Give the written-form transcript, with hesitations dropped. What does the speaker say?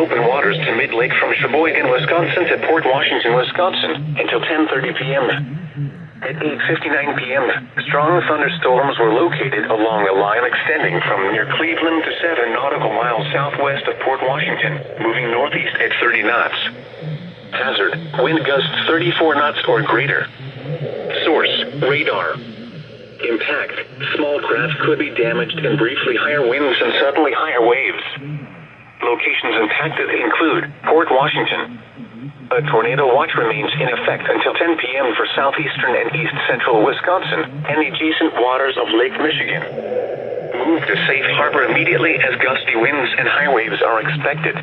open waters to mid-lake from Sheboygan, Wisconsin to Port Washington, Wisconsin until 10:30 p.m. At 8:59 p.m., strong thunderstorms were located along a line extending from near Cleveland to 7 nautical miles southwest of Port Washington, moving northeast at 30 knots. Hazard, wind gusts 34 knots or greater. Source, radar. Impact, small craft could be damaged and briefly higher winds and suddenly higher waves. Locations impacted include Port Washington. A tornado watch remains in effect until 10 p.m. for southeastern and east central Wisconsin and the adjacent waters of Lake Michigan. Move to safe harbor immediately as gusty winds and high waves are expected.